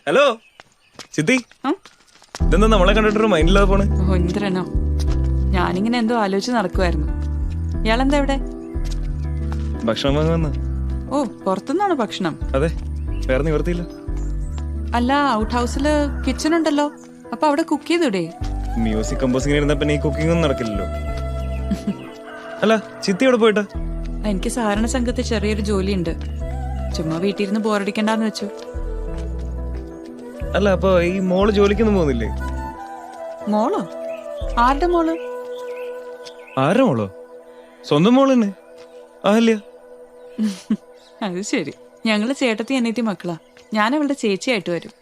Hello Chithi, ഇതെന്താ നമ്മളെ കണ്ടിട്ടൊരു മൈൻഡില്ലാതെ പോണ്? ഓ ഇന്ദ്രനോ, ഞാനിങ്ങനെ എന്തോ ആലോചിച്ച് നടക്കുമായിരുന്നു. ഇയാളെന്താ ഇവിടെ? ഭക്ഷണം വാങ്ങി വന്ന്. ഓ, പുറത്തുനിന്നാണോ ഭക്ഷണം? അതെ, വേറെ നിവർത്തിയില്ല. അല്ല, ഔട്ട് ഹൗസില് കിച്ചൺ ഉണ്ടല്ലോ, അപ്പൊ അവിടെ കുക്ക് ചെയ്തൂടെ? മ്യൂസിക് കമ്പോസിംഗ് ഇരുന്നപ്പോ ഈ കുക്കിംഗ് ഒന്നും നടക്കില്ലല്ലോ. അല്ല, ചിത്തി എവിടെ പോയിട്ടാ? എനിക്ക് സഹകരണ സംഘത്തിൽ ചെറിയൊരു ജോലിയുണ്ട്, ചുമ്മാ വീട്ടിലിരുന്ന് ബോറടിക്കണ്ടെന്ന് വെച്ചു. അല്ല, അപ്പൊ ഈ മോള് ജോലിക്കൊന്നും പോകുന്നില്ലേ? മോളോ? ആരുടെ മോള്? ആരുടെ മോളോ? സ്വന്തം മോള് തന്നെ, അഹല്യ. അത് ശരി, ഞങ്ങള് ചേട്ടത്തി അനിയത്തി മക്കളാ. ഞാൻ അവളുടെ ചേച്ചിയായിട്ട് വരും.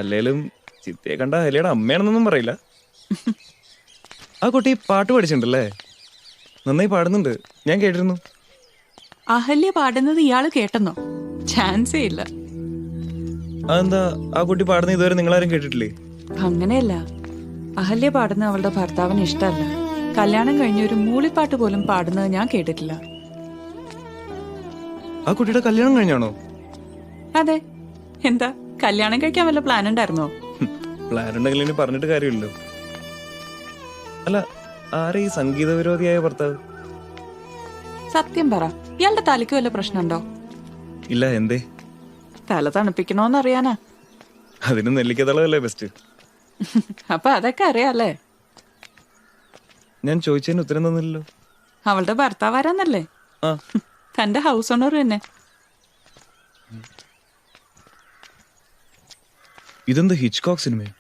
അല്ലേലും ചിത്തിയെ കണ്ട അഹല്യയുടെ അമ്മയാണെന്നൊന്നും പറയില്ല. ആ കുട്ടി പാട്ട് പഠിച്ചിട്ടുണ്ടല്ലേ? നന്നായി പാടുന്നുണ്ട്, ഞാൻ കേട്ടിരുന്നു. അഹല്യ പാടുന്നത് ഇയാള് കേട്ടെന്നോ? ചാൻസേ ഇല്ല. അതെന്താ ആ കുട്ടി പാടുന്ന ഇതുവരെ നിങ്ങളാരും കേട്ടിട്ടില്ലേ? അങ്ങനെയല്ല, അഹല്യ പാടുന്ന അവളുടെ ഭർത്താവിന് ഇഷ്ടമല്ല. കല്യാണം കഴിഞ്ഞ ഒരു മൂളിപ്പാട്ട് പോലും പാടുന്നത് ഞാൻ കേട്ടിട്ടില്ല. ആ കുട്ടിയുടെ കല്യാണം കഴിഞ്ഞാണോ? അതെ. എന്താ, കല്യാണം കഴിക്കാൻ വല്ല പ്ലാൻ ഉണ്ടായിരുന്നോ? പ്ലാൻ ഉണ്ടെങ്കിൽ ഇനി പറഞ്ഞിട്ട് കാര്യമില്ലല്ലോ. അല്ല, ആരെ ഈ സംഗീത വിരോധിയായ ഭർത്താവ്? സത്യം പറ, ഇയാളുടെ തലയ്ക്ക് വല്ല പ്രശ്നമുണ്ടോ? ഇല്ല, എന്തേ? തല തണുപ്പിക്കണോന്നറിയാനാ. അതിന് നെല്ലിക്കതളല്ലേ ബെസ്റ്റ്. അപ്പൊ അതൊക്കെ അറിയാല്ലേ? ഞാൻ ചോദിച്ചതിന് ഉത്തരം തന്നില്ലല്ലോ. അവളുടെ ഭർത്താവ് ആരാന്നല്ലേ? ആ, തന്റെ ഹൗസ് ഓണർ തന്നെ. ഇതെന്താ ഹിച്ച്കോക്ക് സിനിമയോ?